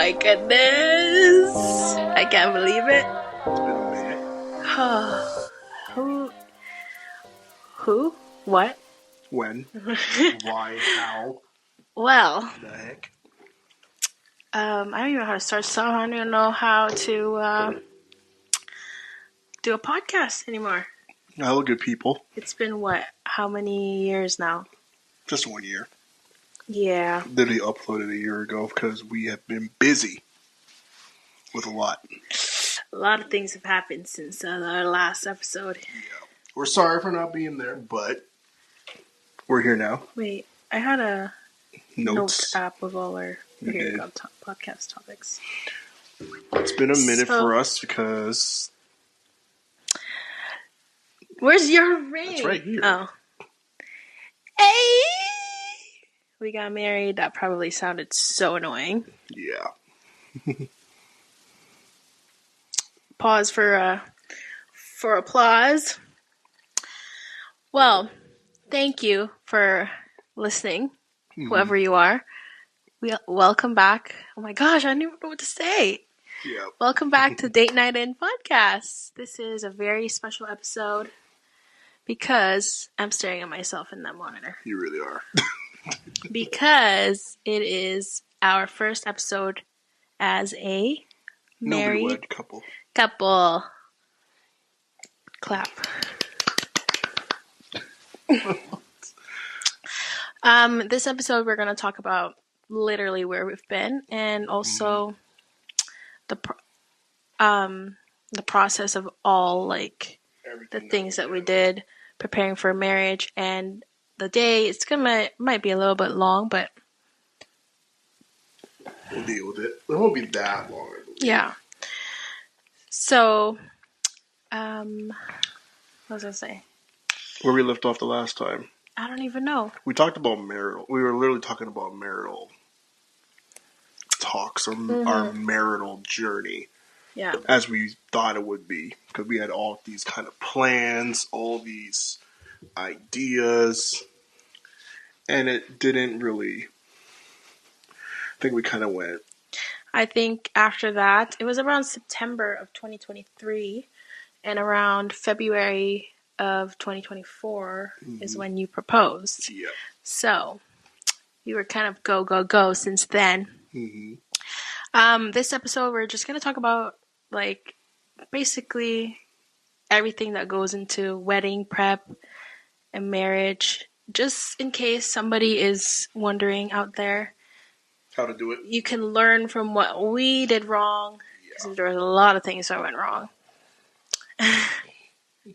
my goodness. I can't believe it. It's been a minute. Who? What? When? Why? How? Well, The heck? I don't even know how to start, so I don't even know how to do a podcast anymore. Hello, good people. It's been what? How many years now? Just 1 year. Yeah. Literally uploaded a year ago because we have been busy with a lot. A lot of things have happened since our last episode. Yeah. We're sorry for not being there, but we're here now. Wait, I had a note Notes. app with all our You did. podcast topics. It's been a minute for us because... Where's your ring? It's right here. Oh. Hey! We got married. That probably sounded so annoying. Yeah. Pause for applause. Well, thank you for listening, whoever you are. Welcome back. Oh my gosh, I don't even know what to say. Yeah. Welcome back to Date Night In Podcast. This is a very special episode because I'm staring at myself in that monitor. You really are. Because it is our first episode as a married couple. Clap. This episode we're going to talk about literally where we've been and also the process of all like everything the things that we did preparing for marriage, and the day might be a little bit long, but we'll deal with it. It won't be that long, I believe. Yeah. So, what was I going to say? Where we left off the last time. I don't even know. We talked about marital. We were literally talking about marital talks or our marital journey. Yeah. As we thought it would be. Because we had all these kind of plans, all these ideas. And it didn't really... I think we kind of went... I think after that, it was around September of 2023. And around February of 2024 is when you proposed. Yeah. So, you were kind of go since then. This episode, we're just going to talk about, like, basically everything that goes into wedding prep and marriage. Just in case somebody is wondering out there. How to do it. You can learn from what we did wrong. Because there was a lot of things that went wrong. The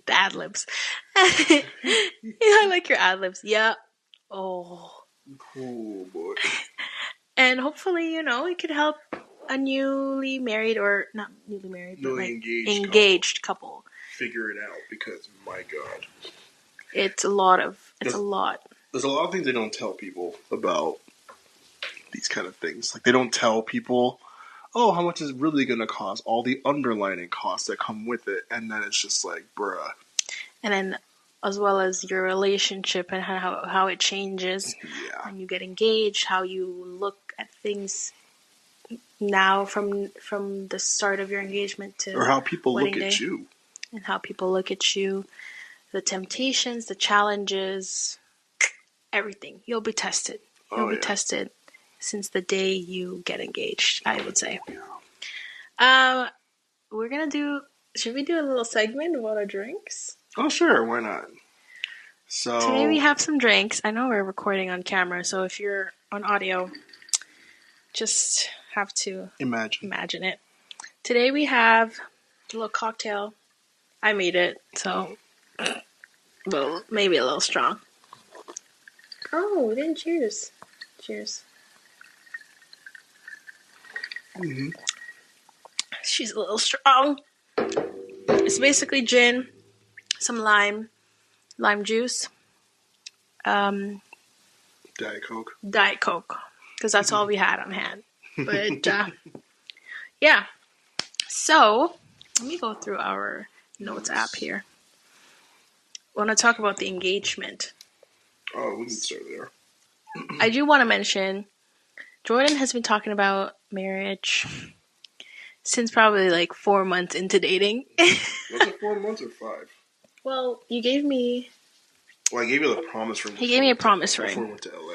ad-libs. I like your ad-libs. Yeah. Oh boy. And hopefully, it could help a newly married, or not newly married, but like engaged couple figure it out, because my God. It's a lot. There's a lot of things they don't tell people about these kind of things. Like, they don't tell people, oh, how much is it really going to cost? All the underlining costs that come with it. And then it's just like, bruh. And then as well as your relationship and how it changes when you get engaged, how you look at things now from the start of your engagement to or how people look at day, you. And how people look at you, the temptations, the challenges, everything. You'll be tested. You'll be tested since the day you get engaged, I would say. Yeah. We're going to should we do a little segment about our drinks? Oh, sure. Why not? So today we have some drinks. I know we're recording on camera, so if you're on audio, just have to imagine it. Today we have a little cocktail. I made it, so maybe a little strong. Oh, we didn't cheers. Cheers. She's a little strong. It's basically gin, some lime juice, Diet Coke, because that's all we had on hand. But yeah, so let me go through our notes app here. I want to talk about the engagement. Oh, we can start there. I do want to mention Jordan has been talking about marriage since probably like 4 months into dating. Was it 4 months or 5? Well, you gave me... Well, I gave you the promise ring. He gave me a promise ring. Before we went to LA.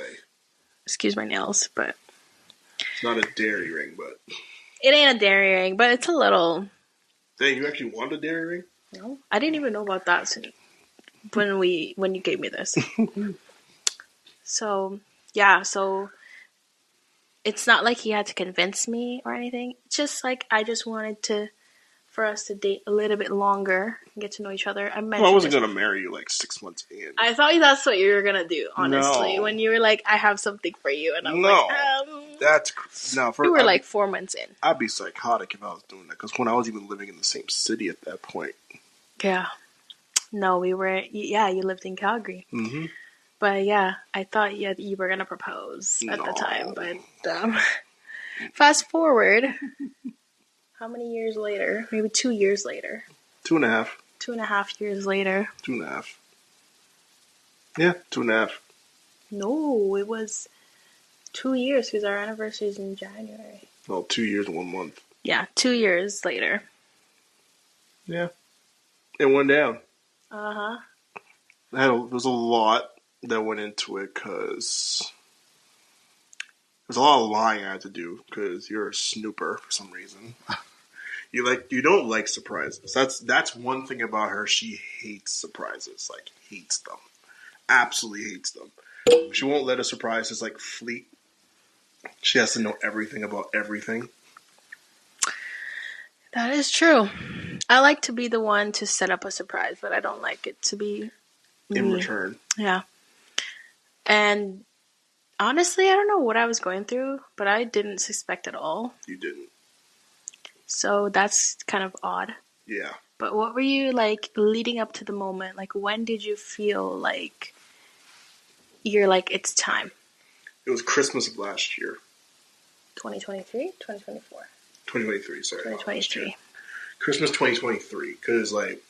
Excuse my nails, but... It's not a dairy ring, but... It ain't a dairy ring, but it's a little... Dang, you actually wanted a dairy ring? No, I didn't even know about that when you gave me this. So, yeah, so... It's not like he had to convince me or anything. It's just like I just wanted for us to date a little bit longer and get to know each other. I wasn't going to marry you like 6 months in. I thought that's what you were going to do, honestly. No. When you were like, I have something for you. And I'm you were like 4 months in. I'd be psychotic if I was doing that. Because when I was even living in the same city at that point. Yeah. No, we were, you lived in Calgary. Mm-hmm. But yeah, I thought you were going to propose at the time. But fast forward, how many years later? Maybe 2 years later. 2.5. 2.5 years later. 2.5. Yeah, 2.5. No, it was 2 years because our anniversary is in January. Well, 2 years and 1 month. Yeah, 2 years later. Yeah. It went down. Uh-huh. There was a lot that went into it because there's a lot of lying I had to do because you're a snooper for some reason. You don't like surprises. That's one thing about her. She hates surprises. Like, hates them. Absolutely hates them. She won't let a surprise just like fleet. She has to know everything about everything. That is true. I like to be the one to set up a surprise, but I don't like it to be in return. Yeah. And honestly, I don't know what I was going through, but I didn't suspect at all. You didn't. So that's kind of odd. Yeah. But what were you like leading up to the moment? Like, when did you feel like you're like, it's time? It was Christmas of last year. 2023? 2024? 2023, sorry. 2023. Christmas 2023. Because, like,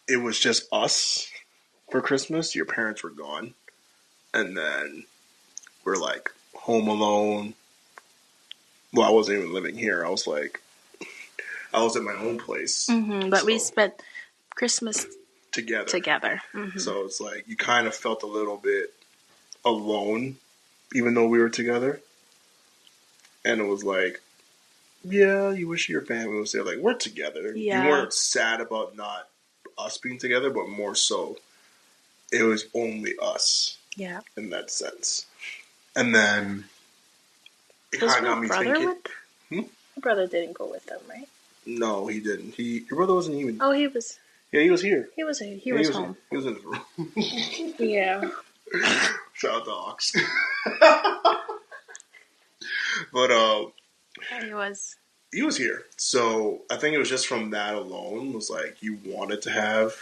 it was just us for Christmas. Your parents were gone. And then we're, like, home alone. Well, I wasn't even living here. I was at my own place. Mm-hmm, but we spent Christmas together. Mm-hmm. So it's like you kind of felt a little bit alone, even though we were together. And it was like, yeah, you wish your family was there. Like, we're together. Yeah. You weren't sad about not us being together, but more so, it was only us. Yeah. In that sense. And then it kind of got me thinking. Your brother didn't go with them, right? No, he didn't. Your brother wasn't even. Oh, he was. Yeah, he was here. He was home. He was in his room. Yeah. Shout out to Ox. But yeah, he was. He was here. So I think it was just from that alone was like you wanted to have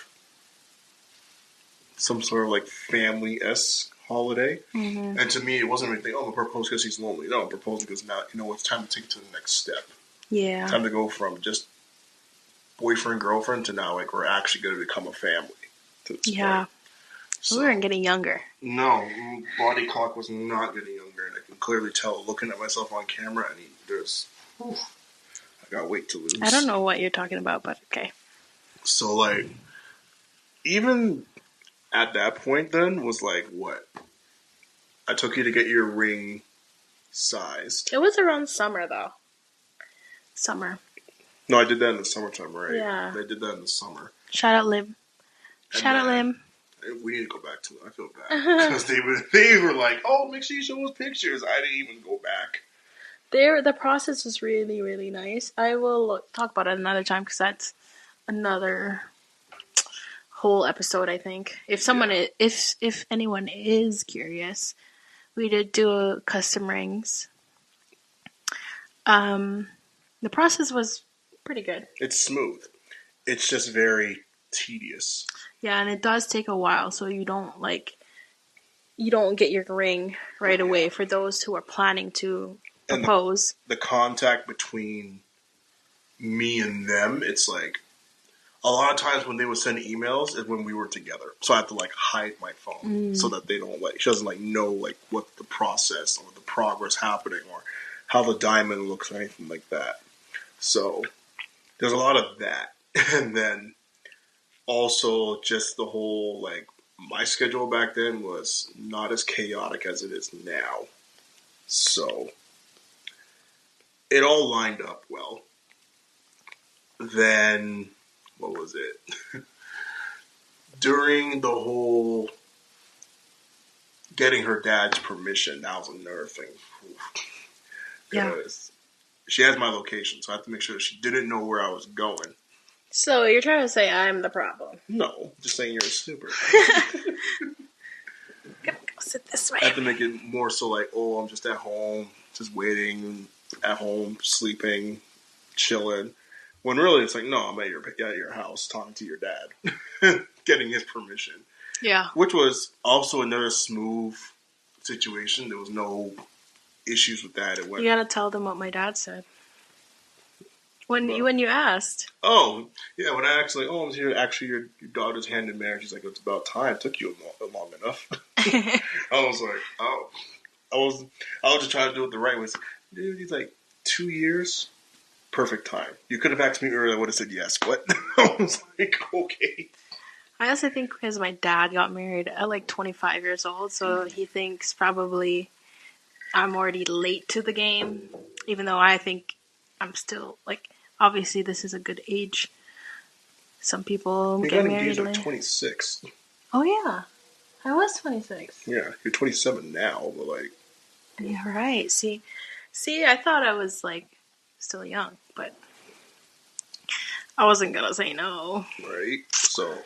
some sort of like family-esque holiday. Mm-hmm. And to me, it wasn't anything, I'm going to propose because he's lonely. No, I'm proposing because now, it's time to take it to the next step. Yeah. Time to go from just boyfriend, girlfriend to now, like, we're actually going to become a family. Yeah. So, we weren't getting younger. No. Body clock was not getting younger. And I can clearly tell looking at myself on camera, and I got weight to lose. I don't know what you're talking about, but okay. So, like, even at that point then was like, what? I took you to get your ring sized. It was around summer, though. Summer. No, I did that in the summertime, right? Yeah. I did that in the summer. Shout out Lim. Shout out Lim. We need to go back to it. I feel bad. Because they were like, oh, make sure you show us pictures. I didn't even go back. The process was really, really nice. I will talk about it another time because that's another whole episode, I think. If anyone is curious, we did do custom rings. The process was pretty good. It's smooth. It's just very tedious. Yeah, and it does take a while, so you don't get your ring right away for those who are planning to propose. The contact between me and them, it's like a lot of times when they would send emails is when we were together. So I have to like hide my phone so that they don't she doesn't know what the process or the progress happening or how the diamond looks or anything like that. So there's a lot of that. And then also just the whole, like, my schedule back then was not as chaotic as it is now. So it all lined up well. Then, what was it? During the whole getting her dad's permission, that was another thing. Because she has my location, so I have to make sure that she didn't know where I was going. So you're trying to say I'm the problem? No, just saying you're stupid. Go sit this way. I have to make it more so like, oh, I'm just at home, just waiting, at home, sleeping, chilling. When really it's like, no, I'm at your house talking to your dad, getting his permission. Yeah. Which was also another smooth situation. There was no issues with that. You gotta tell them what my dad said. When you asked. Oh, yeah, when I actually, I'm here, actually your daughter's hand in marriage. He's like, it's about time. It took you long enough. I was like, oh. I was just trying to do it the right way. Dude, he's like, 2 years? Perfect time. You could have asked me earlier, I would have said yes. What? I was like, okay. I also think because my dad got married at like 25 years old, so he thinks probably I'm already late to the game, even though I think I'm still, like, obviously this is a good age. Some people get married late. You're 26. Oh, yeah. I was 26. Yeah, you're 27 now, but like... Yeah, right. See, I thought I was, like, still young, but I wasn't gonna say no. Right, so...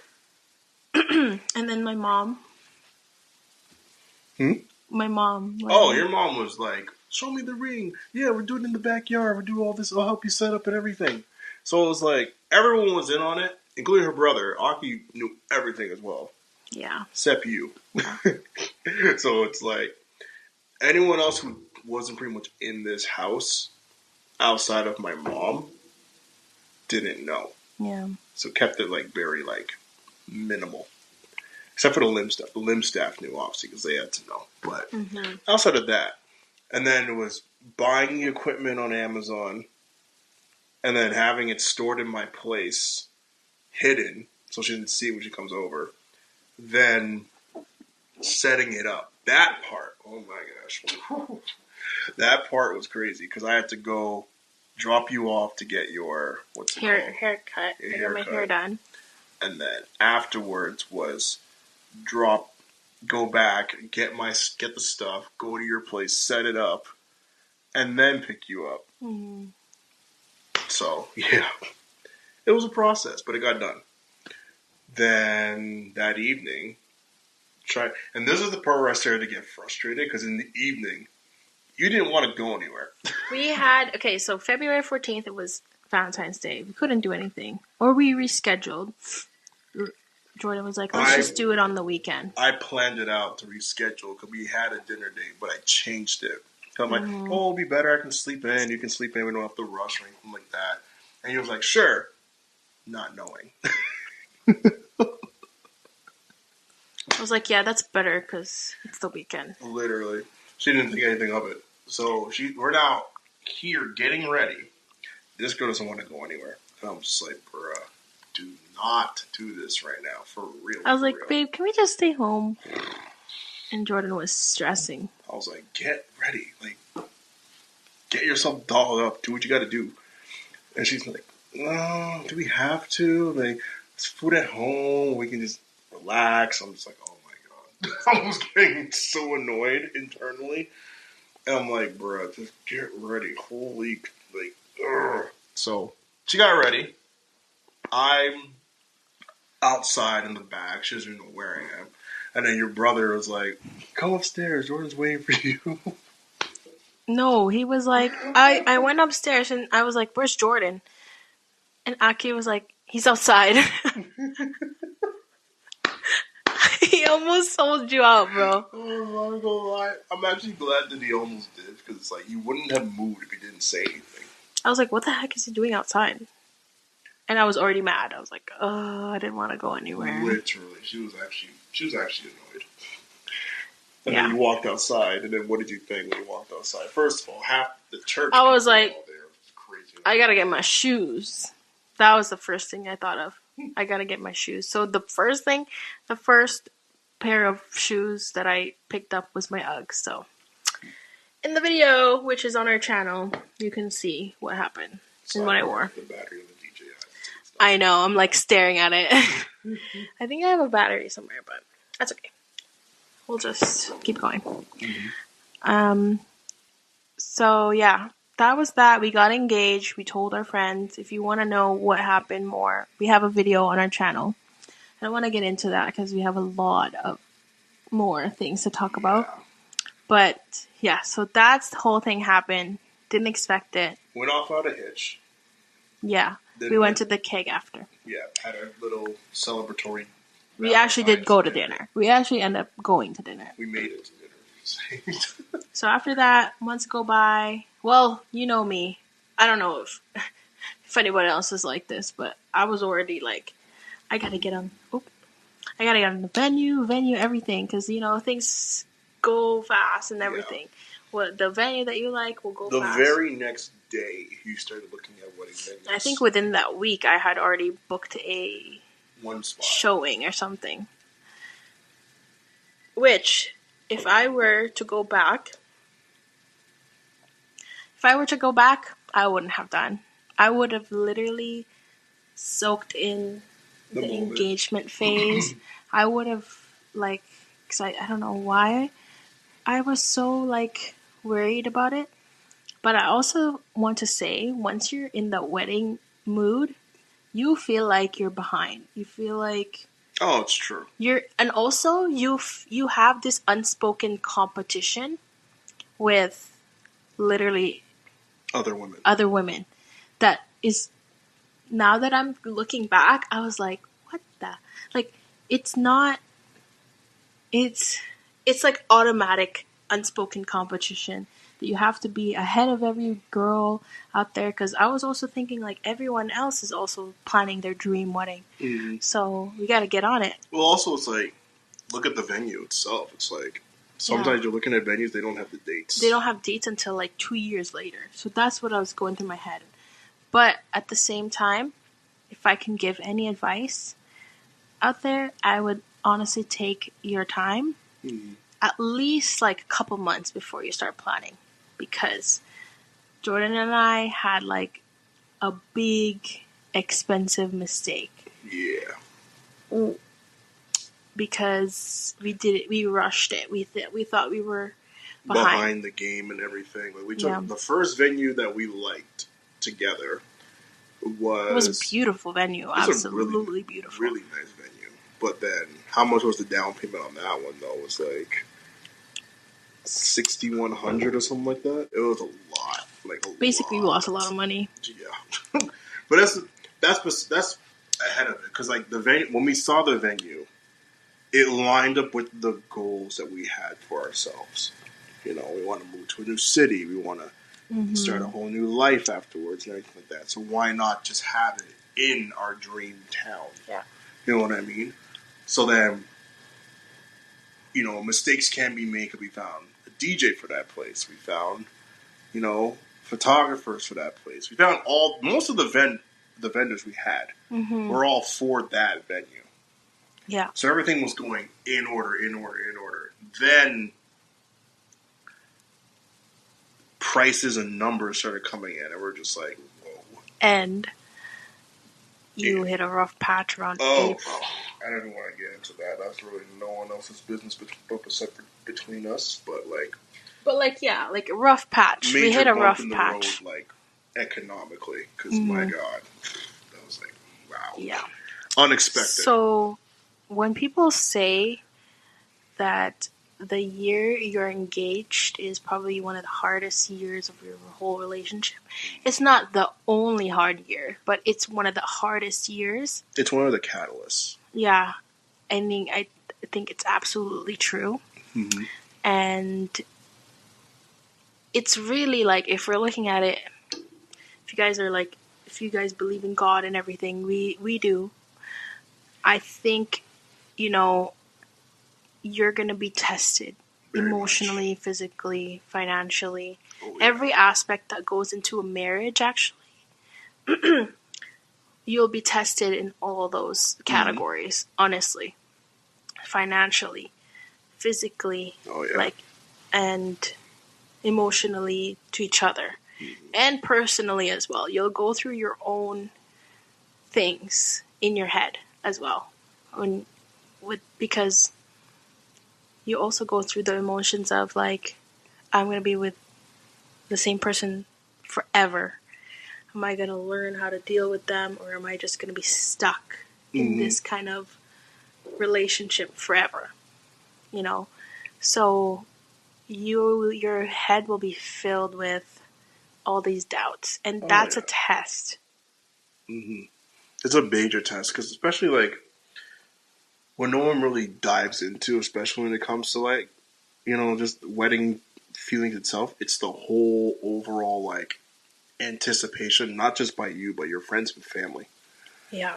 And then my mom... My mom... your mom was like, show me the ring. Yeah, we're doing it in the backyard. We'll do all this. I'll help you set up and everything. So it was like, everyone was in on it, including her brother. Aki knew everything as well. Yeah. Except you. Yeah. So it's like, anyone else who wasn't pretty much in this house, outside of my mom, didn't know. Yeah. So kept it, like, very, like, minimal. Except for the limb staff. The limb staff knew, obviously, because they had to know. But outside of that, and then it was buying the equipment on Amazon, and then having it stored in my place, hidden, so she didn't see it when she comes over. Then setting it up. That part, oh my gosh. That part was crazy, because I had to go drop you off to get your, haircut. I got my hair done. And then afterwards was go back, get the stuff, go to your place, set it up, and then pick you up. Mm-hmm. So, yeah. It was a process, but it got done. Then, that evening, and this is the part where I started to get frustrated, because in the evening, you didn't want to go anywhere. So February 14th, it was Valentine's Day. We couldn't do anything. Or we rescheduled. Jordan was like, let's just do it on the weekend. I planned it out to reschedule because we had a dinner date, but I changed it. So I'm like, it'll be better. I can sleep in. You can sleep in. We don't have to rush or anything like that. And he was like, sure. Not knowing. I was like, yeah, that's better because it's the weekend. Literally. She didn't think anything of it. So we're now here getting ready. This girl doesn't want to go anywhere. And I'm just like, bruh, do not do this right now. For real. I was like, babe, can we just stay home? And Jordan was stressing. I was like, get ready. Like, get yourself dolled up. Do what you got to do. And she's like, no, do we have to? Like, it's food at home. We can just relax. I'm just like, oh my God. I was getting so annoyed internally. And I'm like, bro, just get ready. Holy, like, ugh. So she got ready. I'm outside in the back. She doesn't even know where I am. And then your brother was like, come upstairs. Jordan's waiting for you. No, he was like, I went upstairs and I was like, where's Jordan? And Aki was like, he's outside. He almost sold you out, bro. Oh, I'm not gonna lie. I'm actually glad that he almost did, because it's like, he wouldn't have moved if he didn't say anything. I was like, what the heck is he doing outside? And I was already mad. I was like, oh, I didn't want to go anywhere. Literally. She was actually annoyed. And then you walked outside, and then what did you think when you walked outside? First of all, half the church. I was like, crazy. I gotta get my shoes. That was the first thing I thought of. I gotta get my shoes. So the first pair of shoes that I picked up was my Uggs. So in the video, which is on our channel, you can see what happened and what I wore. The battery of the DJ. I know, I'm like staring at it. I think I have a battery somewhere, but that's okay. We'll just keep going. Mm-hmm. So yeah, that was that. We got engaged. We told our friends. If you want to know what happened more, we have a video on our channel. I don't want to get into that because we have a lot of more things to talk about. But yeah, so that's the whole thing happened. Didn't expect it. Went off without a hitch. Yeah. We went to the keg after. Yeah, had a little celebratory. We actually did go to dinner. We actually ended up going to dinner. We made it to dinner. So after that, months go by. Well, you know me. I don't know if anyone else is like this, but I was already like, I gotta get on the venue, everything, because things go fast and everything. Yeah. What the venue that you like will go fast. The very next day, you started looking at wedding venues. I think within that week, I had already booked one spot showing or something. Which, if I were to go back, I wouldn't have done. I would have literally soaked in the engagement phase. I would have, because I don't know why I was so, worried about it. But I also want to say, once you're in the wedding mood, you feel like you're behind. You feel like... Oh, it's true. And also, you have this unspoken competition with literally... Other women. That is... Now that I'm looking back, I was like, what the... it's not... It's like automatic unspoken competition. That you have to be ahead of every girl out there, because I was also thinking everyone else is also planning their dream wedding. Mm-hmm. So we got to get on it. Well, also it's look at the venue itself. It's sometimes you're looking at venues, they don't have the dates. They don't have dates until 2 years later. So that's what I was going through my head. But at the same time, if I can give any advice out there, I would honestly take your time. Mm-hmm. At least a couple months before you start planning. Because Jordan and I had a big, expensive mistake. Yeah. Because we rushed it. We thought we were behind the game and everything. We took the first venue that we liked together was... It was a beautiful venue. Absolutely beautiful. Really nice venue. But then, how much was the down payment on that one, though? It was $6,100 or something like that. It was a lot. Basically, we lost a lot of money. Yeah. But that's ahead of it. Because the venue, when we saw the venue, it lined up with the goals that we had for ourselves. We want to move to a new city. We want to start a whole new life afterwards and everything like that. So why not just have it in our dream town? Yeah. You know what I mean? So then, mistakes can be made. We found a DJ for that place. We found, photographers for that place. We found most of the vendors we had were all for that venue. Yeah. So everything was going in order. Then prices and numbers started coming in, and we're just like, whoa. And you hit a rough patch around April. I didn't want to get into that. That's really no one else's business between us. But a rough patch. We hit a rough patch. Road, economically, because my God, that was wow. Yeah. Unexpected. So when people say that the year you're engaged is probably one of the hardest years of your whole relationship, it's not the only hard year, but it's one of the hardest years. It's one of the catalysts. Yeah. I think it's absolutely true. Mm-hmm. And it's really if we're looking at it, if you guys believe in God and everything, we do. I think, you're going to be tested emotionally, physically, financially. Every aspect that goes into a marriage, actually, you'll be tested in all those categories, honestly. Financially, physically, and emotionally to each other. And personally as well. You'll go through your own things in your head as well. Because you also go through the emotions of like, I'm going to be with the same person forever. Am I going to learn how to deal with them, or am I just going to be stuck in this kind of relationship forever? You know? So your head will be filled with all these doubts, and that's a test. It's a major test, because especially like when no one really dives into, especially when it comes to like, you know, just wedding feelings itself, it's the whole overall like anticipation, not just by you, but your friends and family. Yeah.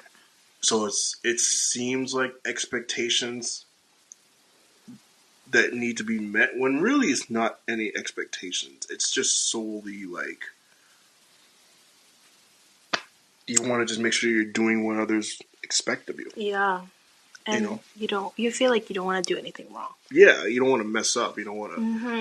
So it seems like expectations that need to be met, when really it's not any expectations. It's just solely like you want to just make sure you're doing what others expect of you. Yeah. And you feel like you don't want to do anything wrong. Yeah, you don't want to mess up. You don't want to.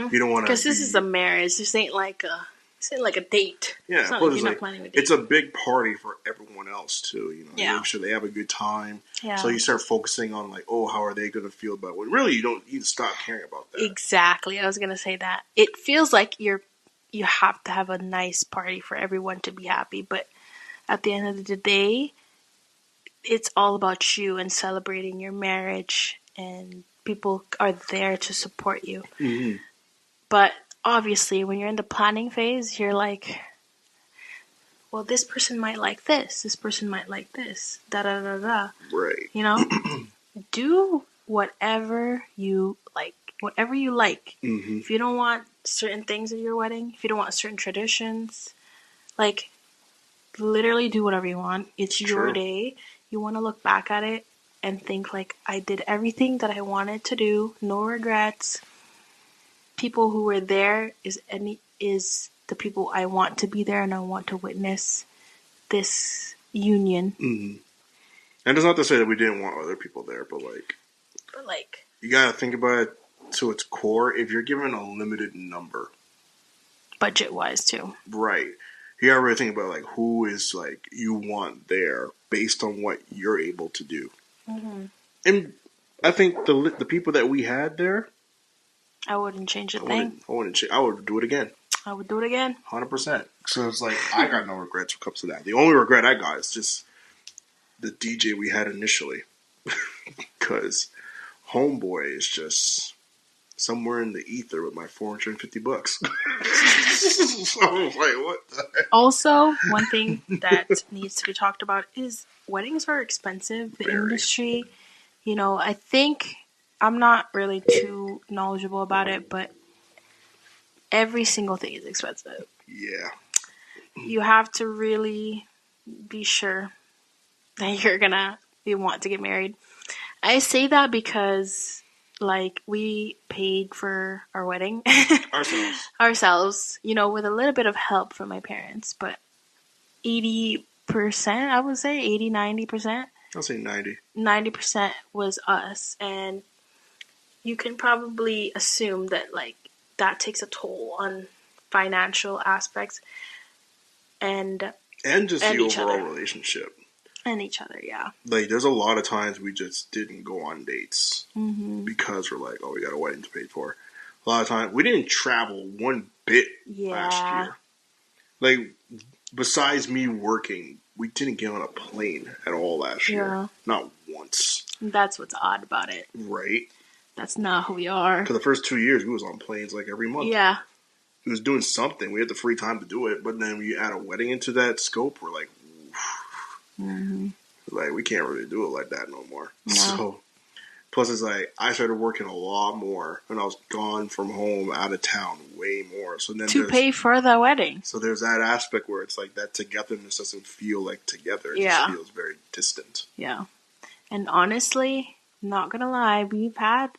You don't want to. Because this is a marriage. This ain't like a date. Yeah, it's not like you're not planning a date. It's a big party for everyone else too. You know, yeah. Make sure they have a good time. Yeah. So you start focusing on like, oh, how are they going to feel about it? When really you don't. You stop caring about that. Exactly. I was going to say that. It feels like you have to have a nice party for everyone to be happy, but at the end of the day, it's all about you and celebrating your marriage, and people are there to support you. Mm-hmm. But obviously, when you're in the planning phase, you're like, well, this person might like this person might like this, da-da-da-da. Right. You know? Do whatever you like. Whatever you like. Mm-hmm. If you don't want certain things at your wedding, if you don't want certain traditions, like, literally do whatever you want. It's your day. You want to look back at it and think like, I did everything that I wanted to do. No regrets. People who were there is the people I want to be there, and I want to witness this union. Mm-hmm. And it's not to say that we didn't want other people there, but like you gotta think about it to its core. If you're given a limited number, budget wise too, right? You gotta really think about like who is like you want there based on what you're able to do. Mm-hmm. And I think the people that we had there, I wouldn't change a thing. I would do it again. I would do it again. 100%. So it's like I got no regrets when it comes to that. The only regret I got is just the DJ we had initially, because homeboy is just somewhere in the ether with my $450. So I was like, what the heck? Also, one thing that needs to be talked about is weddings are expensive. The industry, I think, I'm not really too knowledgeable about it, but every single thing is expensive. Yeah. You have to really be sure that you want to get married. I say that because, like, we paid for our wedding. Ourselves, with a little bit of help from my parents, but 80%, I would say, 80, 90%. I'll say 90. 90% was us, and you can probably assume that, like, that takes a toll on financial aspects and just the overall relationship. And each other, yeah. Like, there's a lot of times we just didn't go on dates because we're like, oh, we got a wedding to pay for. A lot of times, we didn't travel one bit last year. Like, besides me working, we didn't get on a plane at all last year. Not once. That's what's odd about it. Right. That's not who we are. Because the first 2 years, we was on planes like every month. Yeah. We was doing something. We had the free time to do it. But then when you add a wedding into that scope, we're like, like, we can't really do it like that no more. No. So, plus it's like, I started working a lot more when I was gone from home, out of town, way more. So then to pay for the wedding. So there's that aspect where it's like that togetherness doesn't feel like together. It just feels very distant. Yeah. And honestly, not gonna lie, we've had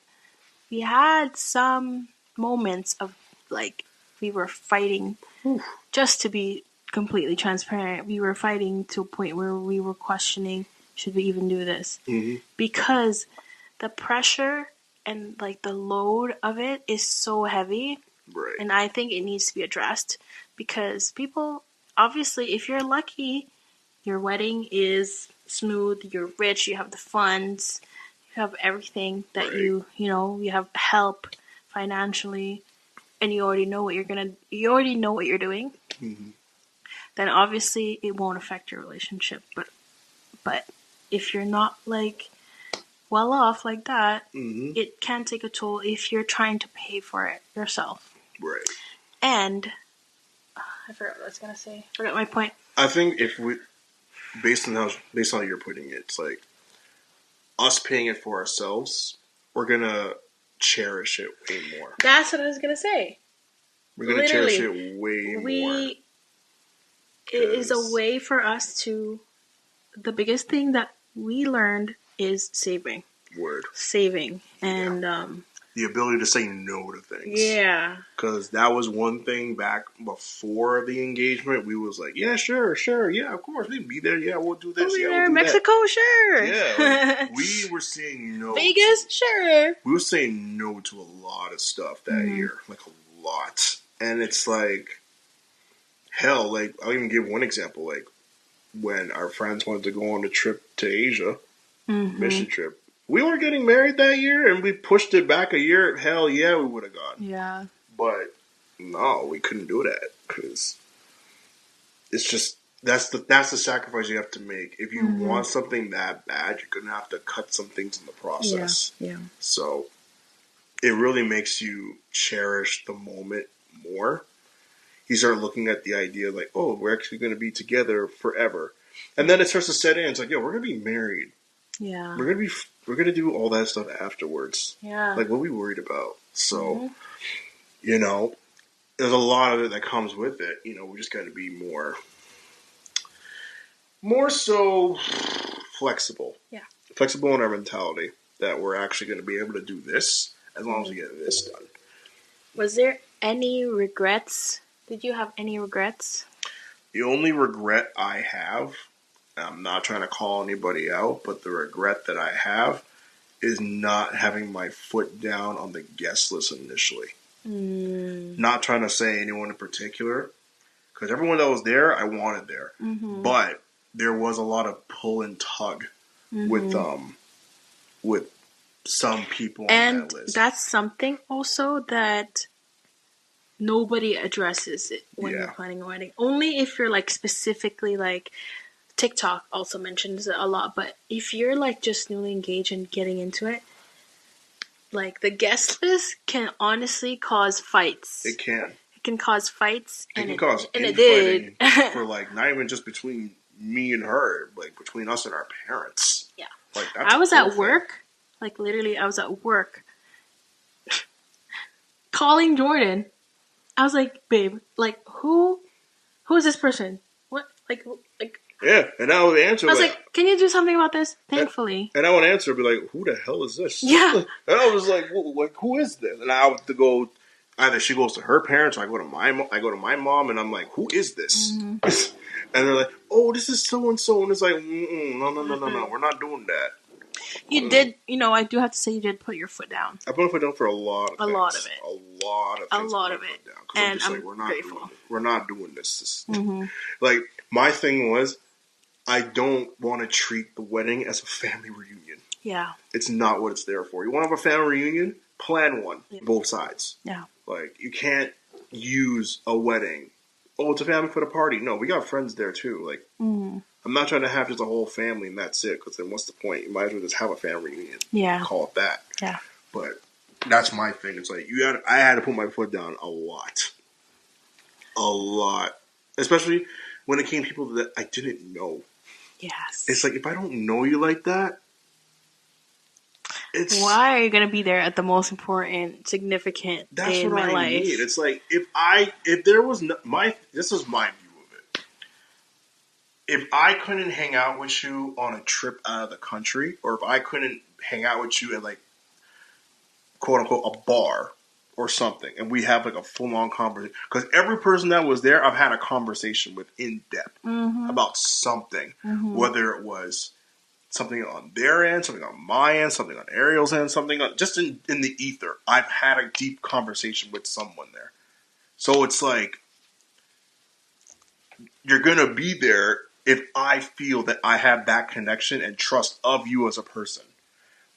we had some moments of like we were fighting. Just to be completely transparent, we were fighting to a point where we were questioning, should we even do this? Because the pressure and like the load of it is so heavy. Right. And I think it needs to be addressed because people, obviously, if you're lucky, your wedding is smooth, you're rich, you have the funds, you have everything that you have help financially, and you already know what you're doing. Then obviously it won't affect your relationship. But if you're not like well off like that, it can take a toll if you're trying to pay for it yourself. Right. And I forgot what I was gonna say. Forgot my point. I think if we, based on how you're putting it, it's like us paying it for ourselves, we're gonna cherish it way more. That's what I was gonna say. We're gonna cherish it way more. It is a way for us to. The biggest thing that we learned is saving. Saving and the ability to say no to things. Yeah. Because that was one thing back before the engagement. We was like, yeah, sure, yeah, of course, we'll be there. Yeah, we'll do this. We'll we'll do Mexico, that. Sure. Yeah, like, we were saying no. Vegas, sure. We were saying no to a lot of stuff that year, like a lot. And it's like, hell, like, I'll even give one example. Like, when our friends wanted to go on a trip to Asia, mission trip, we weren't getting married that year, and we pushed it back a year. Hell yeah, we would have gone. Yeah. But no, we couldn't do that because it's just that's the sacrifice you have to make. If you want something that bad, you're gonna have to cut some things in the process. Yeah. So it really makes you cherish the moment more. You start looking at the idea like, oh, we're actually going to be together forever, and then it starts to set in. It's like, yo, we're going to be married. Yeah. We're gonna do all that stuff afterwards. Yeah. Like, what are we worried about? So, there's a lot of it that comes with it. We just got to be more so flexible. Yeah. Flexible in our mentality that we're actually going to be able to do this as long as we get this done. Was there any regrets? Did you have any regrets? The only regret I have, I'm not trying to call anybody out, but the regret that I have is not having my foot down on the guest list initially. Not trying to say anyone in particular, because everyone that was there, I wanted there. But there was a lot of pull and tug with some people on that list. And that's something also that nobody addresses it when you're planning a wedding. Only if you're like specifically like TikTok also mentions it a lot, but if you're like just newly engaged and getting into it, like the guest list can honestly cause fights. It can. It can cause fights. And it did. For like not even just between me and her, like between us and our parents. Yeah. Like that's I was at work. Like literally I was at work calling Jordan. I was like, babe, like who is this person? What like yeah, and I would answer. I was like, "Can you do something about this?" Thankfully, and I would answer, be like, "Who the hell is this?" Yeah, and I was like, "Who is this?" And I have to go. Either she goes to her parents, or I go to my mom, and I'm like, "Who is this?" And they're like, "Oh, this is so and so," and it's like, "No, we're not doing that." You did, I do have to say, you did put your foot down. I put my foot down for a lot of things. A lot of it. And I'm just like, we're not doing this. Like, my thing was, I don't want to treat the wedding as a family reunion. Yeah. It's not what it's there for. You want to have a family reunion? Plan one. Yeah. Both sides. Yeah. Like, you can't use a wedding. Oh, it's a family for the party. No, we got friends there too. Like, I'm not trying to have just a whole family and that's it. Because then what's the point? You might as well just have a family reunion. Yeah. Call it that. Yeah. But that's my thing. It's like, I had to put my foot down a lot. A lot. Especially when it came to people that I didn't know. Yes. It's like, if I don't know you like that, why are you going to be there at the most important, significant day in my life? That's what I need. It's like, if there was this was my view of it. If I couldn't hang out with you on a trip out of the country, or if I couldn't hang out with you at like quote unquote a bar or something, and we have like a full on conversation. Because every person that was there, I've had a conversation with in depth about something, whether it was something on their end, something on my end, something on Ariel's end, something on, just in the ether. I've had a deep conversation with someone there. So it's like, you're going to be there if I feel that I have that connection and trust of you as a person.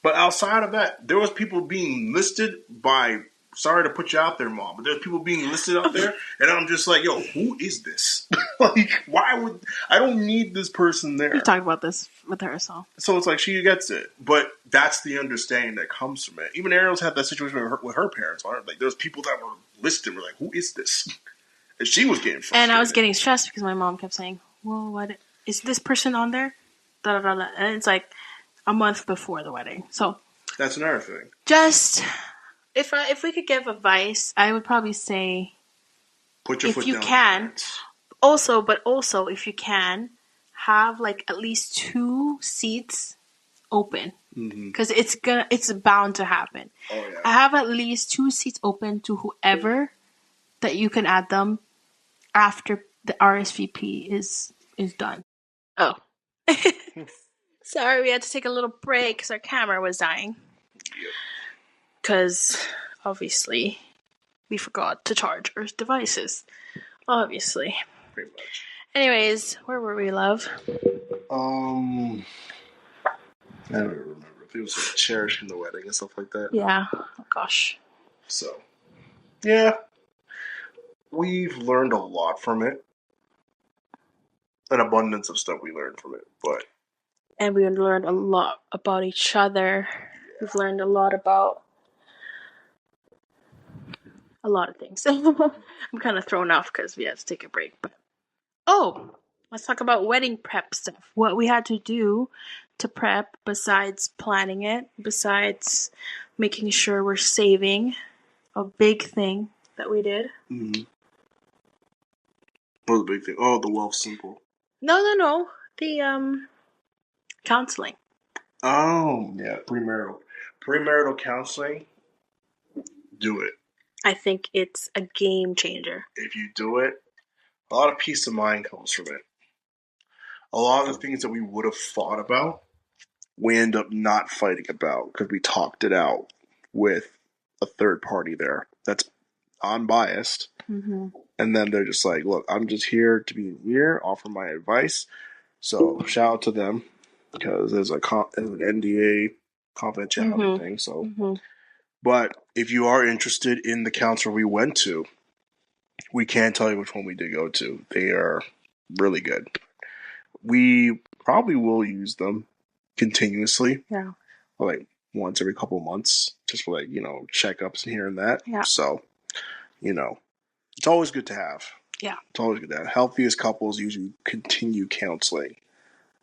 But outside of that, there was people being listed by, sorry to put you out there, Mom, but there's people being listed out there, and I'm just like, yo, who is this? Like, why would, I don't need this person there. We talked about this with her, so. So it's like, she gets it. But that's the understanding that comes from it. Even Ariel's had that situation with her parents. Like, there's people that were listed, were like, who is this? And she was getting frustrated. And I was getting stressed because my mom kept saying, well, what, is this person on there? Da, da, da, da. And it's like a month before the wedding. So that's another thing. Just, if we could give advice, I would probably say, put your foot down. If you can, also, if you can, have like at least 2 seats open. Because it's bound to happen. Oh, yeah. I have at least 2 seats open to whoever that you can add them after the RSVP is done. Oh. Sorry, we had to take a little break because our camera was dying. Because, obviously, we forgot to charge our devices. Obviously. Pretty much. Anyways, where were we, love? I don't even remember. If it was like cherishing the wedding and stuff like that. Yeah. Oh, gosh. So, yeah. We've learned a lot from it. An abundance of stuff we learned from it, but... And we learned a lot about each other. We've learned a lot about a lot of things. I'm kind of thrown off because we had to take a break. But let's talk about wedding prep stuff. What we had to do to prep besides planning it, besides making sure we're saving, a big thing that we did. Mm-hmm. What was the big thing? Oh, the Wealth Simple. No. The counseling. Oh, yeah, premarital counseling. Do it. I think it's a game changer. If you do it, a lot of peace of mind comes from it. A lot of the things that we would have fought about, we end up not fighting about because we talked it out with a third party there that's unbiased. Mm-hmm. And then they're just like, look, I'm just here to be here, offer my advice. So shout out to them because there's an NDA confidentiality thing. So, but if you are interested in the counselor we went to, we can't tell you which one we did go to. They are really good. We probably will use them continuously. Yeah. Like once every couple of months, just for like, checkups and here and that. Yeah. So, it's always good to have. Yeah. It's always good to have. Healthiest couples usually continue counseling.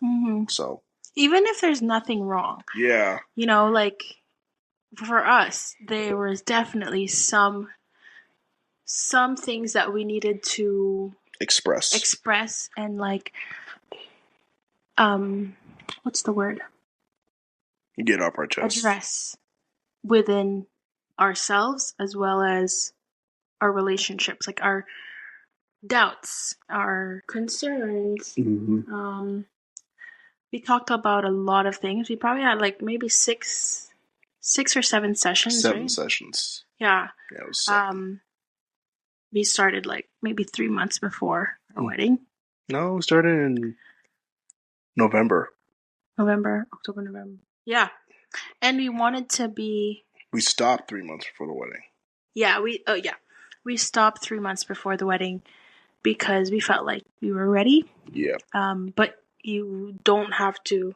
Mm-hmm. So. Even if there's nothing wrong. Yeah. Like for us, there was definitely some things that we needed to express and like, what's the word? Get off our chest. Address within ourselves as well as our relationships, like our doubts, our concerns. Mm-hmm. We talked about a lot of things. We probably had like maybe 6 or 7 sessions. 7 right? sessions. Yeah. Yeah, it was 7. We started like maybe 3 months before our wedding. No, we started in November. October, November. Yeah. And we wanted to be... We stopped 3 months before the wedding. Yeah, we stopped 3 months before the wedding because we felt like we were ready. Yeah. But you don't have to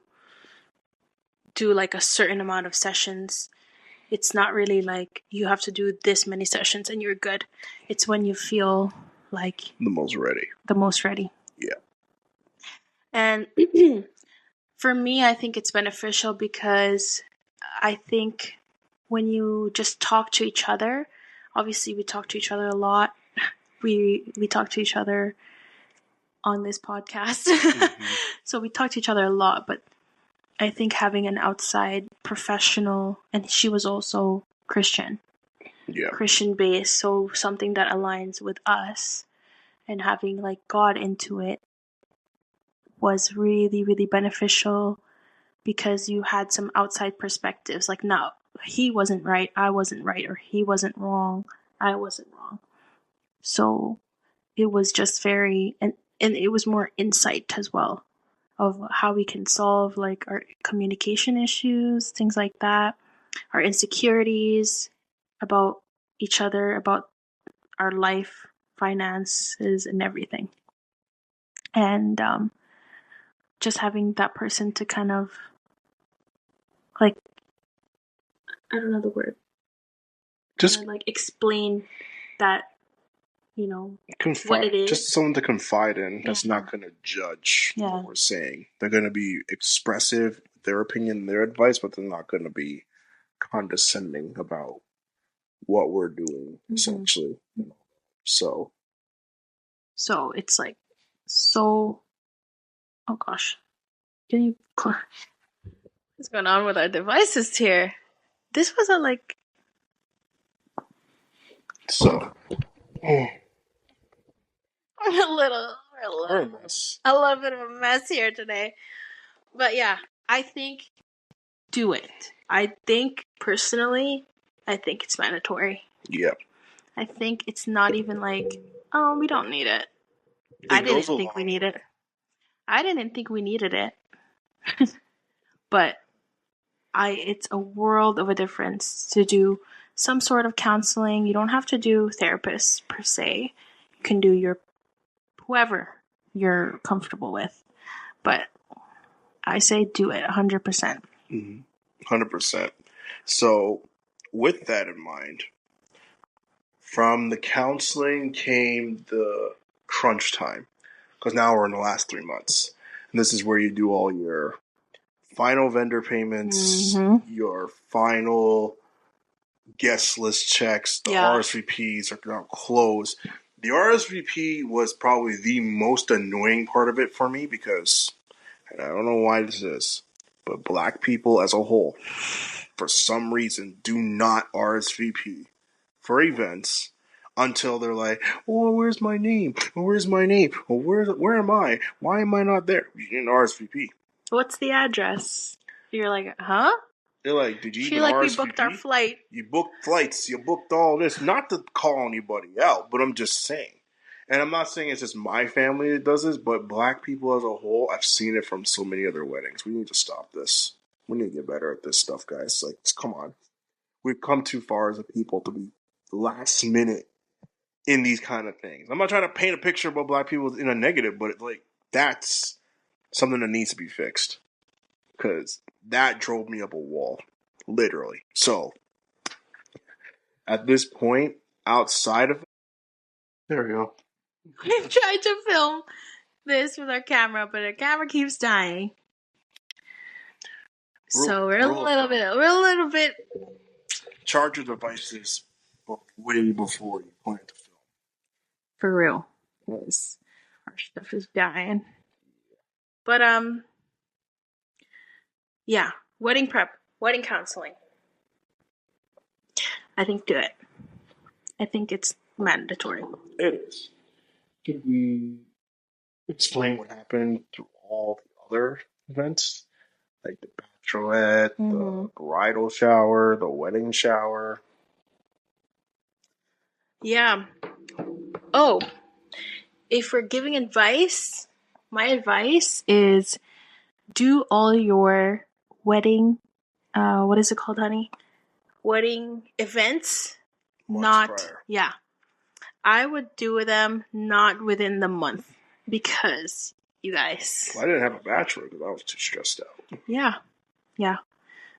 do like a certain amount of sessions. It's not really like you have to do this many sessions and you're good. It's when you feel like... The most ready. Yeah. And for me, I think it's beneficial because I think when you just talk to each other, obviously we talk to each other a lot. We talk to each other on this podcast. Mm-hmm. So we talk to each other a lot, but I think having an outside professional, and she was also Christian. Yeah. Christian based, so something that aligns with us, and having like God into it was really, really beneficial because you had some outside perspectives. Like, no, he wasn't right, I wasn't right, or he wasn't wrong, I wasn't wrong. So it was just very, and it was more insight as well of how we can solve like our communication issues, things like that, our insecurities about each other, about our life, finances, and everything. And just having that person to kind of like, I don't know the word, just like explain that, you know, what it is. Just someone to confide in that's not going to judge what we're saying. They're going to be expressive, their opinion, their advice, but they're not going to be condescending about what we're doing, essentially. You know? So it's like, so, oh gosh, can you, what's going on with our devices here? This wasn't like, so, we're a little bit of a mess here today. But yeah, I think do it. I think personally, I think it's mandatory. Yeah. I think it's not even like, oh, we don't need it. I didn't think we needed it. I didn't think we needed it. But it's a world of a difference to do some sort of counseling. You don't have to do therapists per se. You can do whoever you're comfortable with. But I say do it 100%. 100%. So with that in mind, from the counseling came the crunch time, because now we're in the last 3 months. And this is where you do all your final vendor payments, your final guest list checks, the RSVPs are now closed. The RSVP was probably the most annoying part of it for me because, and I don't know why this is, but Black people as a whole, for some reason, do not RSVP for events until they're like, "Oh, where's my name? Oh, where's my name? Oh, where am I? Why am I not there?" You didn't RSVP. What's the address? You're like, huh? They're like, did you even RSVP? We booked our flight. You booked flights. You booked all this. Not to call anybody out, but I'm just saying. And I'm not saying it's just my family that does this, but Black people as a whole, I've seen it from so many other weddings. We need to stop this. We need to get better at this stuff, guys. Like, come on. We've come too far as a people to be last minute in these kind of things. I'm not trying to paint a picture about Black people in a negative, but like that's something that needs to be fixed. Because that drove me up a wall. Literally. So, at this point, outside of... There we go. We've tried to film this with our camera, but our camera keeps dying. So we're a little bit... Charge your devices way before you plan to film. For real. Because our stuff is dying. But, yeah. Wedding prep. Wedding counseling. I think do it. I think it's mandatory. It is. Could we explain what happened through all the other events? Like the bachelorette, the bridal shower, the wedding shower. Yeah. Oh, if we're giving advice, my advice is do all your wedding, what is it called, honey? Wedding events. Yeah. I would do them not within the month because, you guys. Well, I didn't have a bachelor because I was too stressed out. Yeah. Yeah.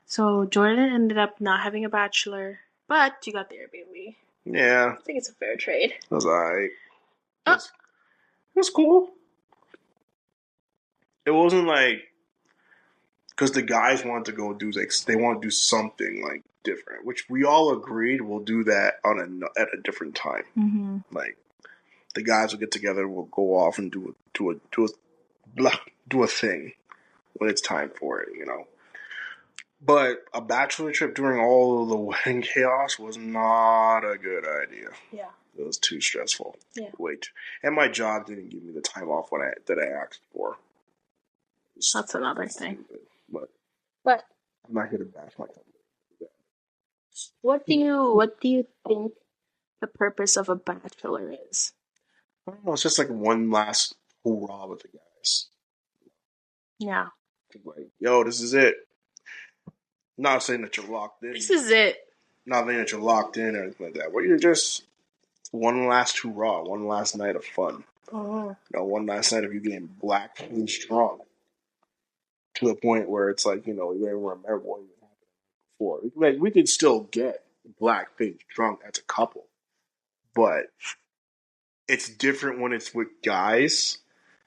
So Jordan ended up not having a bachelor, but you got the Airbnb. Yeah. I think it's a fair trade. It was alright. It was cool. It wasn't like, because the guys wanted to go do, like, they want to do something like different, which we all agreed we'll do that at a different time. Like, the guys will get together, we'll go off and do a thing when it's time for it, you know. But a bachelor trip during all of the wedding chaos was not a good idea. Yeah. It was too stressful. Yeah. Wait. And my job didn't give me the time off that I asked for. That's another thing. But I'm not here to bash my company. What do you think the purpose of a bachelor is? I don't know. It's just like one last hurrah with the guys. Yeah. Like, yo, this is it. Not saying that you're locked in. This is it. Not saying that you're locked in or anything like that. But you're just one last hurrah, one last night of fun. Oh. You know, one last night of you getting black and strong. To the point where it's like, you don't even remember what even happened before. Like, we could still get black face drunk as a couple. But it's different when it's with guys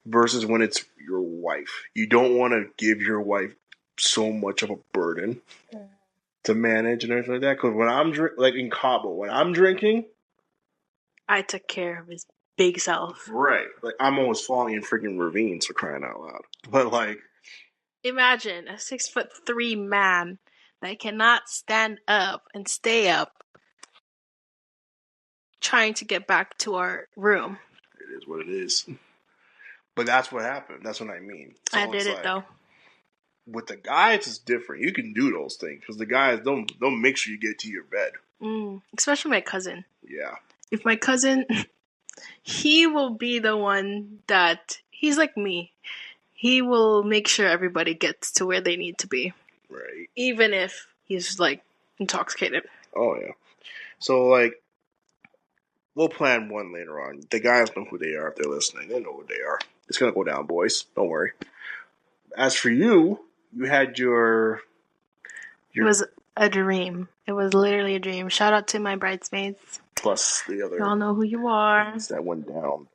versus when it's your wife. You don't want to give your wife so much of a burden to manage and everything like that. Because when I'm like in Cabo, when I'm drinking, I took care of his big self. Right. Like, I'm almost falling in freaking ravines for crying out loud. But like, imagine a 6'3" man that cannot stand up and stay up, trying to get back to our room. It is what it is. But that's what happened. That's what I mean. So I did it, though. With the guys, it's different. You can do those things because the guys don't make sure you get to your bed. Especially my cousin. Yeah. If my cousin, he will be the one that, he's like me. He will make sure everybody gets to where they need to be. Right. Even if he's, like, intoxicated. Oh, yeah. So, like, we'll plan one later on. The guys know who they are if they're listening. They know who they are. It's going to go down, boys. Don't worry. As for you, you had your... It was a dream. It was literally a dream. Shout out to my bridesmaids. Plus the other... Y'all know who you are. That went down.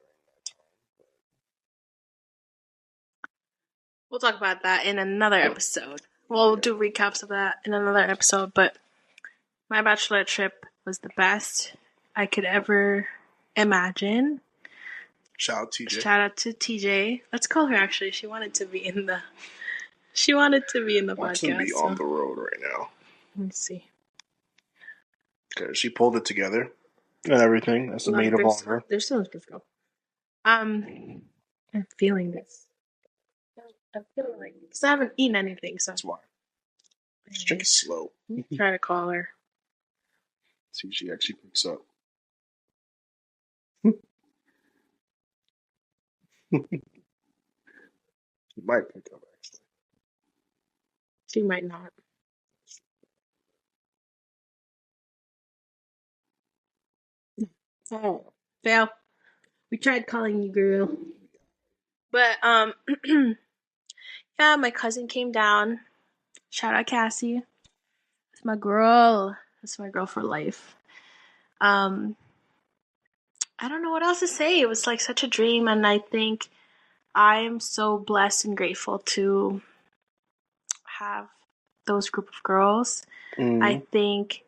We'll talk about that in another episode. We'll do recaps of that in another episode, but my bachelorette trip was the best I could ever imagine. Shout out TJ. Shout out to TJ. Let's call her, actually. She wanted to be in the podcast. Watch them be on the road right now. Let me see. Okay, she pulled it together and everything. That's the maid of honor. There's still let's go. I'm feeling this. I'm feeling like, because I haven't eaten anything, so that's why. Just drink it slow. Try to call her. See if she actually picks up. She might pick up, actually. She might not. Oh, fail. We tried calling you, girl. But, yeah, my cousin came down. Shout out Cassie. That's my girl. That's my girl for life. I don't know what else to say. It was like such a dream, and I think I am so blessed and grateful to have those group of girls. Mm-hmm. I think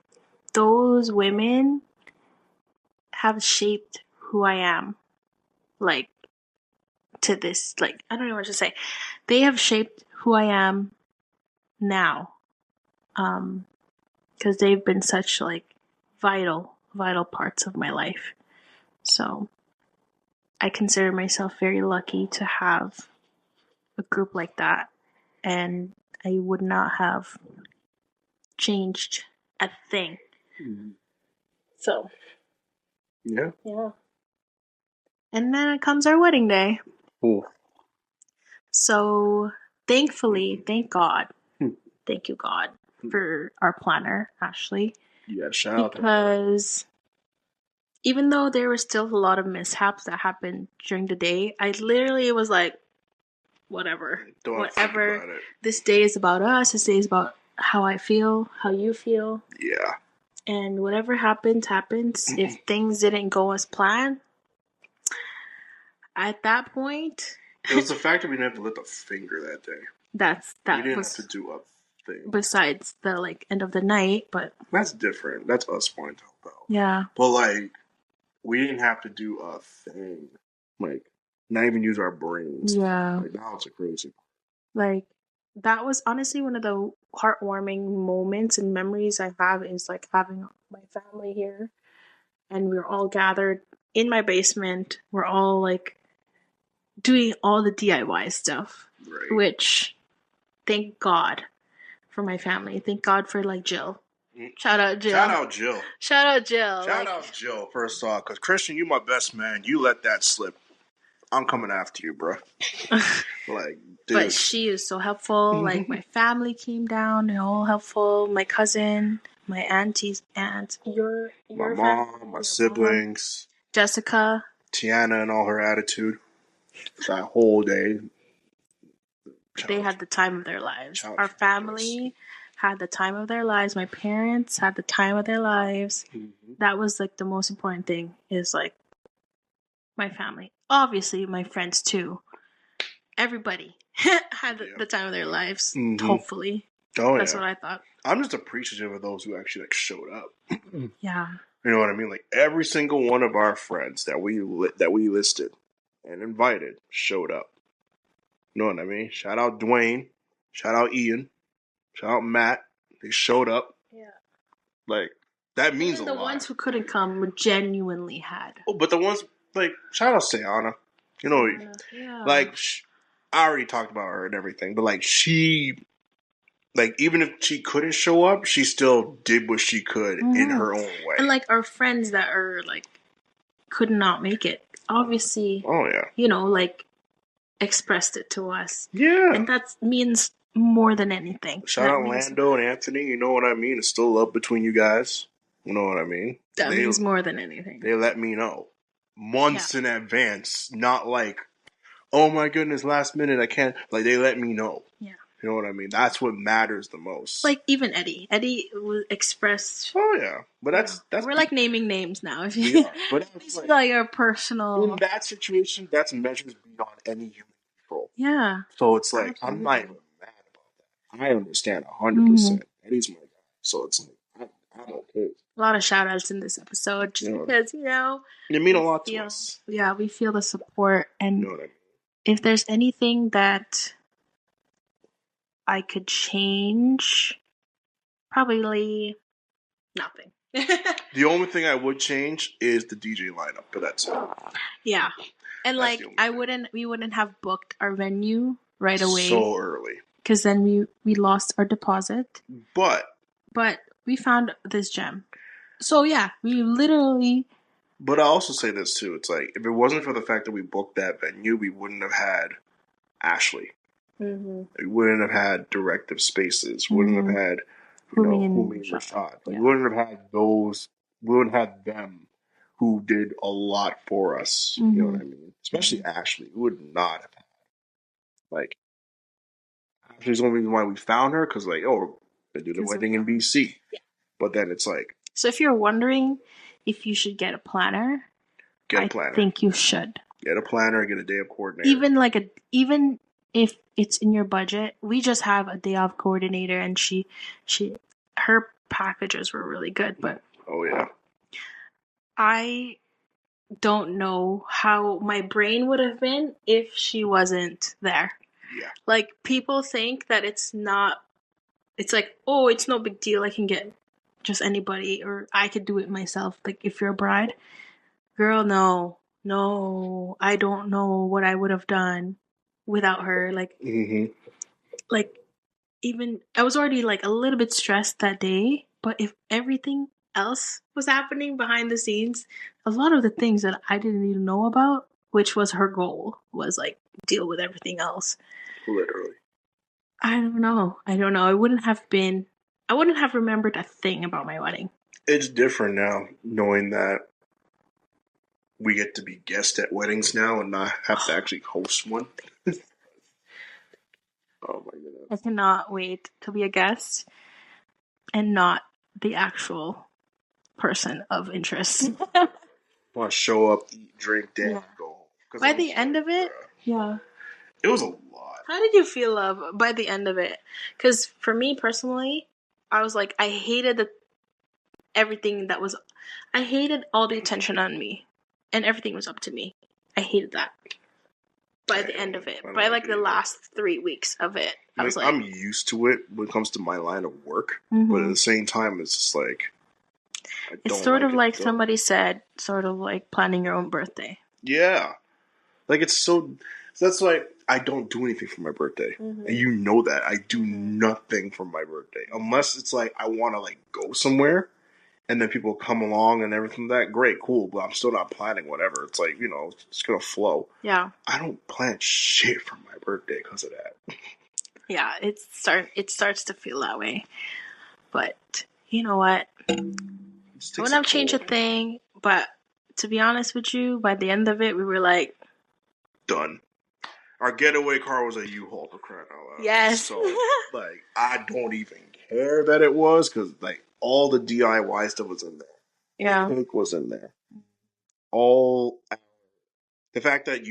those women have shaped who I am. Like, to this, like, I don't know what to say. They have shaped who I am now. Because they've been such, like, vital parts of my life. So I consider myself very lucky to have a group like that, and I would not have changed a thing. Mm-hmm. So yeah. And then comes our wedding day. Ooh. So thankfully, thank God, thank you God for our planner, Ashley. Yeah, shout out. Because even though there were still a lot of mishaps that happened during the day, I literally was like, whatever. Whatever. This day is about us. This day is about how I feel, how you feel. Yeah. And whatever happens. If things didn't go as planned, at that point... It was the fact that we didn't have to lift a finger that day. That we didn't have to do a thing. Besides the, like, end of the night, but... That's different. That's us wanting to help out. Yeah. But, like, we didn't have to do a thing. Like, not even use our brains. Yeah. Like, now it's a crazy. Like, that was honestly one of the heartwarming moments and memories I have, is like having my family here, and we were all gathered in my basement. We're all like doing all the DIY stuff, Right. which thank God for my family. Thank God for like Jill. Shout out Jill. Shout out Jill. Shout out Jill. Shout out Jill, first off, because Christian, you my best man. You let that slip. I'm coming after you, bro. Like, dude. But she is so helpful. Like, my family came down, they're all helpful. My cousin, my auntie's aunt, your my mom, my siblings, mom, Jessica, Tiana, and all her attitude. That whole day, they had the time of their lives. Our family had the time of their lives. My parents had the time of their lives. Mm-hmm. That was like the most important thing, is like my family. Obviously, my friends too. Everybody had the time of their lives. Mm-hmm. Hopefully, that's what I thought. I'm just appreciative of those who actually like showed up. Yeah, you know what I mean. Like every single one of our friends that we listed and invited showed up. You know what I mean? Shout out Dwayne. Shout out Ian. Shout out Matt. They showed up. Yeah. Like, that means a lot. The ones who couldn't come genuinely had. Oh, but the ones, like, shout out Sayana. You know, like, I already talked about her and everything, but, like, she, like, even if she couldn't show up, she still did what she could in her own way. And, like, our friends that are, like, could not make it, obviously, you know, like, expressed it to us. Yeah. And that means more than anything. Shout out Lando and Anthony, you know what I mean? It's still love between you guys. You know what I mean? That means more than anything. They let me know months in advance, not like, oh my goodness, last minute, I can't. Like, they let me know. Yeah. You know what I mean? That's what matters the most. Like, even Eddie. Eddie expressed. Oh, yeah. But that's we're like naming names now. We are. But it's like our personal. In that situation, that's measures beyond any human control. Yeah. So it's like, absolutely. I'm not even mad about that. I understand 100%. Eddie's my guy. So it's like, I'm okay. A lot of shout outs in this episode just because, you know, it mean a lot to us. Yeah, we feel the support. And you know what I mean? If there's anything that I could change, probably nothing. The only thing I would change is the DJ lineup, but that's it. Yeah. And that's like, we wouldn't have booked our venue right away. So early. Because then we lost our deposit. But we found this gem. So yeah, we literally. But I also say this too. It's like, if it wasn't for the fact that we booked that venue, we wouldn't have had Ashley. Mm-hmm. We wouldn't have had Directive Spaces. We wouldn't have had, Humi and Rashad. We wouldn't have had those. We wouldn't have had them who did a lot for us. Mm-hmm. You know what I mean? Especially Ashley. We would not have had. Like, Ashley's the only reason why we found her, because, like, oh, they do the wedding in BC. Yeah. But then it's like. So if you're wondering if you should get a planner, I think you should. Get a planner, get a day of coordinator. Even if it's in your budget, we just have a day of coordinator, and her packages were really good, but oh yeah. I don't know how my brain would have been if she wasn't there. Yeah. Like, people think that it's like, oh, it's no big deal, I can get just anybody, or I could do it myself. Like, if you're a bride, girl, no, I don't know what I would have done without her. Like, like, even I was already like a little bit stressed that day, but if everything else was happening behind the scenes, a lot of the things that I didn't even know about, which was her goal, was like deal with everything else. Literally. I don't know. I wouldn't have remembered a thing about my wedding. It's different now, knowing that we get to be guests at weddings now and not have to actually host one. Oh my goodness. I cannot wait to be a guest and not the actual person of interest. I want to show up, eat, drink, dance, and go home. By the end of it, it was a lot. How did you feel, love, by the end of it? Because for me personally, I was like, I hated everything that was. I hated all the attention on me, and everything was up to me. I hated that. by the end of it. By like the last 3 weeks of it. I was like, I'm used to it when it comes to my line of work, but at the same time, it's just like it's sort of like somebody said, sort of like planning your own birthday. Yeah, like it's so. That's why I don't do anything for my birthday, and you know that I do nothing for my birthday unless it's like I want to like go somewhere, and then people come along and everything. That great, cool, but I'm still not planning whatever. It's like it's gonna flow. Yeah, I don't plan shit for my birthday because of that. Yeah, it starts to feel that way, but you know what? I wouldn't have changed a thing, but to be honest with you, by the end of it, we were like, done. Our getaway car was a U-Haul, for crying out loud. Yes. So, like, I don't even care that it was, because, like, all the DIY stuff was in there. Yeah. Everything was in there. All... The fact that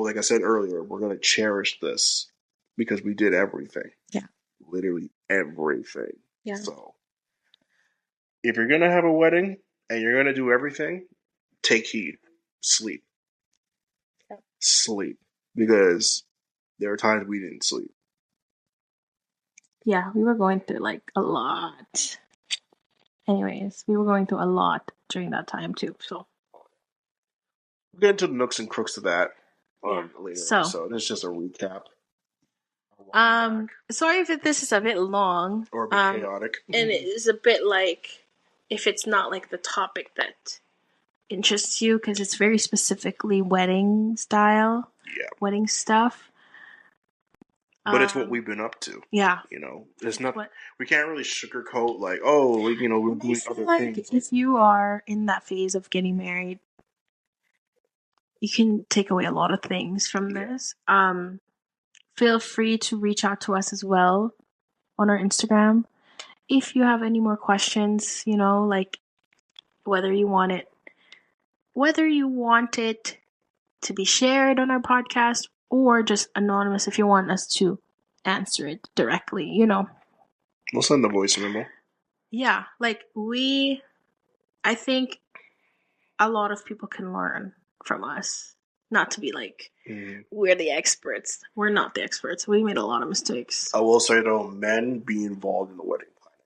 like I said earlier, we're going to cherish this, because we did everything. Yeah. Literally everything. Yeah. So, if you're going to have a wedding, and you're going to do everything, take heed. Sleep. Yeah. Sleep. Because there are times we didn't sleep. Yeah, we were going through like a lot. Anyways, we were going through a lot during that time too. So we'll get into the nooks and crooks of that later. So it's just a recap. Sorry if this is a bit long or a bit chaotic, and it is a bit like if it's not like the topic that interests you, because it's very specifically wedding style, wedding stuff. But it's what we've been up to. Yeah. There's nothing. We can't really sugarcoat like, we're doing other things. If you are in that phase of getting married, you can take away a lot of things from this. Feel free to reach out to us as well on our Instagram. If you have any more questions, like whether you want it to be shared on our podcast, or just anonymous if you want us to answer it directly, We'll send the voice memo. Yeah, like I think a lot of people can learn from us. Not to be like, we're the experts. We're not the experts. We made a lot of mistakes. I will say though, men be involved in the wedding planning.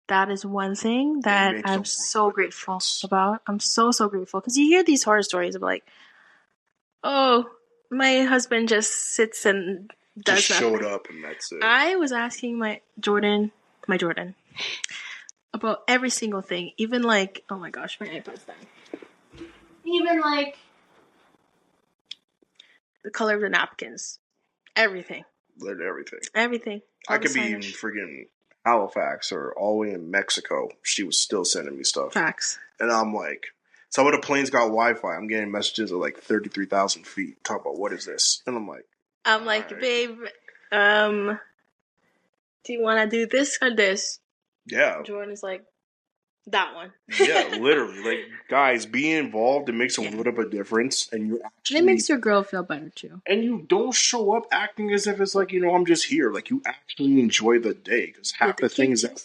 That is one thing that I'm so grateful about. I'm so grateful. Because you hear these horror stories of like, oh, my husband just sits and does just nothing. Showed up and that's it. I was asking my Jordan, about every single thing. Even like, oh my gosh, my iPad's dying. Even like the color of the napkins. Everything. Literally everything. Everything. I could be in friggin' Halifax or all the way in Mexico. She was still sending me stuff. Facts. And I'm like, some of the planes got Wi-Fi. I'm getting messages of like 33,000 feet. Talk about what is this? And I'm like, right. Babe, do you want to do this or this? Yeah. Jordan is like, that one. Yeah, literally. Like, guys, be involved. It makes a little bit of a difference. And you actually... It makes your girl feel better, too. And you don't show up acting as if it's like, I'm just here. Like, you actually enjoy the day. Because half the things that...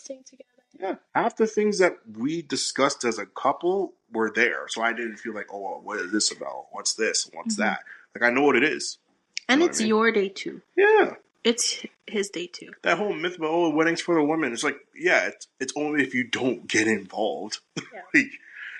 Yeah, half the things that we discussed as a couple were there. So I didn't feel like, what is this about? What's this? What's that? Like, I know what it is. And it's your day, too. Yeah. It's his day, too. That whole myth about, weddings for the women. It's like, it's only if you don't get involved. Yeah. Like,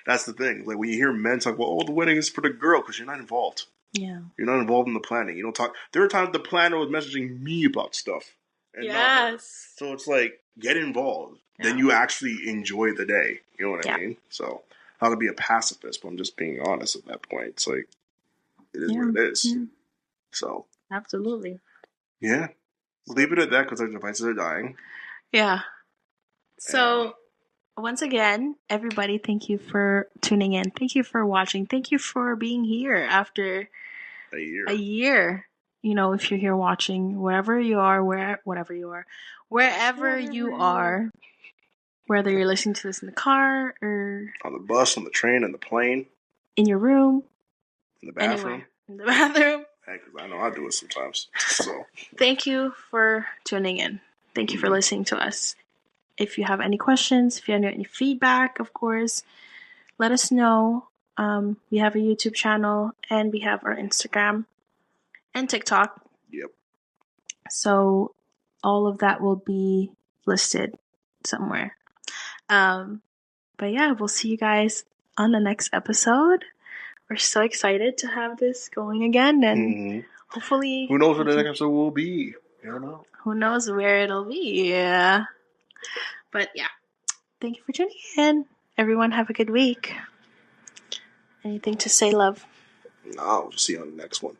that's the thing. Like, when you hear men talk, the wedding is for the girl, because you're not involved. Yeah. You're not involved in the planning. You don't talk. There are times the planner was messaging me about stuff. And yes. So it's like, get involved. Yeah. Then you actually enjoy the day. You know what I mean? So, not to be a pacifist, but I'm just being honest at that point. It's like, it is what it is. Yeah. So. Absolutely. Yeah. Leave it at that, because our devices are dying. Yeah. So, once again, everybody, thank you for tuning in. Thank you for watching. Thank you for being here after a year. If you're here watching, wherever you are, wherever you are, whether you're listening to this in the car or on the bus, on the train, in the plane, in your room, in the bathroom, anywhere. In the bathroom. Hey, because I know I do it sometimes. So thank you for tuning in. Thank you for listening to us. If you have any questions, if you have any feedback, of course, let us know. We have a YouTube channel and we have our Instagram. and TikTok. Yep. So all of that will be listed somewhere. But yeah, we'll see you guys on the next episode. We're so excited to have this going again, and hopefully... Who knows what the next episode will be? I don't know. Who knows where it'll be? Yeah. But yeah, thank you for tuning in. Everyone have a good week. Anything to say, love? No, I'll see you on the next one.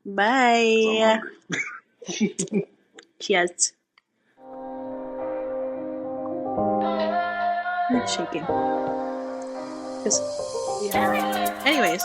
Bye. I'm hungry. Cheers. I'm shaking. Yeah. Anyways.